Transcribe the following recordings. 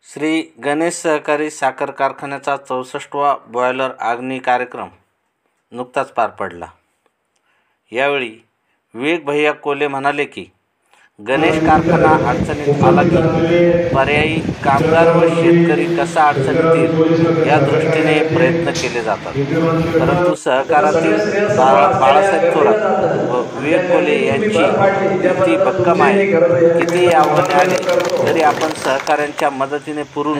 श्री गणेश सहकारी साखर कारखान्याचा 64वा बॉयलर आगनी कार्यक्रम नुकताच पार पडला। यावेळी विवेक भैया कोले म्हणाले की गणेश कारखाना अडचणीत आला की पर्यायी कामगार व शेतकरी कसा अडचणीत येईल या दृष्टीने प्रयत्न केले जातात, परंतु सहकारातील बाळासाहेब थोरात व विवेक कोले यांची ती भक्कम आहे। कितीही आव्हाने आली तरी आपण सहकाऱ्यांच्या मदतीने पुरून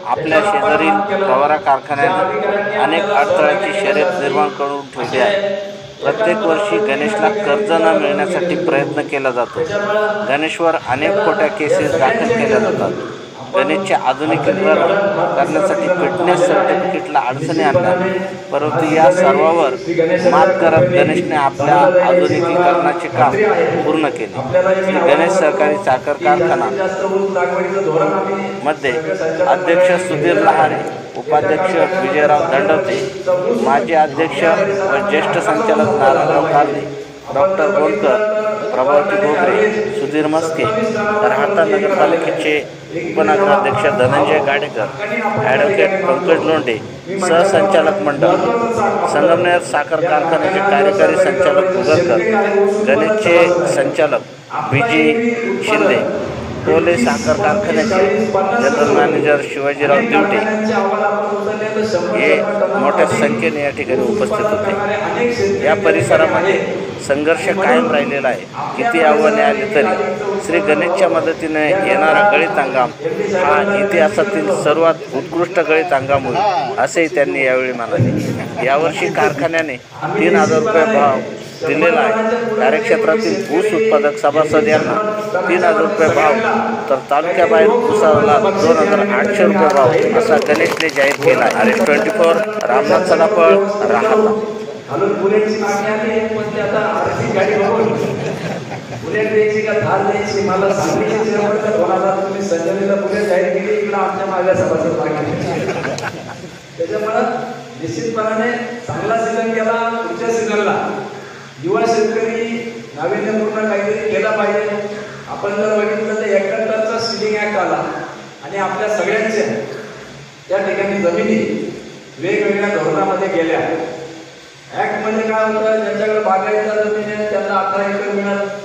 आपल्या शेजारील प्रवरा कारखान्याने अनेक अडथळ्यांची शर्यत निर्माण करून ठेवली आहे। प्रत्येक वर्षी गणेशला कर्ज न मिळण्यासाठी प्रयत्न केला जातो। गणेशवर अनेक खोट्या केसेस दाखल केल्या जातात। गणेशचे आधुनिकीकरण करण्यासाठी फिटनेस सर्टिफिकेटला अडचणी आल्या, परंतु या सर्वावर मात करत गणेशने आपल्या आधुनिकीकरणाचे काम पूर्ण केले। श्री गणेश सहकारी साखर कारखाना मध्ये अध्यक्ष सुधीर लहारे, उपाध्यक्ष विजयराव दंडवते, माजी अध्यक्ष व ज्येष्ठ संचालक नारायणराव कारले, डॉक्टर गोलकर, प्रभावती घोगरे, सुधीर मस्के, राहता नगरपालिकेचे उपनगराध्यक्ष धनंजय गाडेकर, ॲडव्होकेट पंकज लोंढे, सहसंचालक मंडळ, संगमनेर साखर कारखान्याचे कार्यकारी संचालक गुगलकर, गणेशचे संचालक बीजी शिंदे, कोले साखर कारखान्याचे जनरल मॅनेजर शिवाजीराव दिवटे हे मोठ्या संख्येने या ठिकाणी उपस्थित होते। या परिसरामध्ये संघर्ष कायम राहिलेला आहे। किती आव्हाने आली तरी श्री गणेशच्या मदतीने येणारा गळीत हंगाम हा इतिहासातील सर्वात उत्कृष्ट गळीत हंगाम होईल असेही त्यांनी यावेळी म्हणाले। यावर्षी कारखान्याने 3000 रुपये भाव दिलेला आहे। कार्यक्षेत्रातील ऊस उत्पादक सभासद यांना 3000 रुपये भाव, तर तालुक्याबाहेर ऊसाला 2800 रुपये भाव असा गणेशने जाहीर केला आहे। RS24 रामनाथ सदाफळ, राहता। बुलेटची मागणी आली, पण ते आता आर्थिक गाडी बघून बुलेट द्यायची का थार द्यायची मला सांगितलं। 2000 तुम्ही संजयला बुलेट जाहीर केली, इकडे आमच्या मागल्या सभासद मागणी। त्याच्यामुळं निश्चितपणाने चांगला सीझन गेला। पुढच्या सीझनला युवा शेतकरी नाविन्यपूर्ण काहीतरी केला पाहिजे। आपण जर बघितलं तर 71चा सीडिंग ऍक्ट आला आणि आपल्या सगळ्यांच्या त्या ठिकाणी जमिनी वेगवेगळ्या धोरणामध्ये गेल्या। ऍक्ट म्हणजे काय होतं, ज्यांच्याकडे बागायतदार जमीन आहे त्यांना 18 एकर मिळत,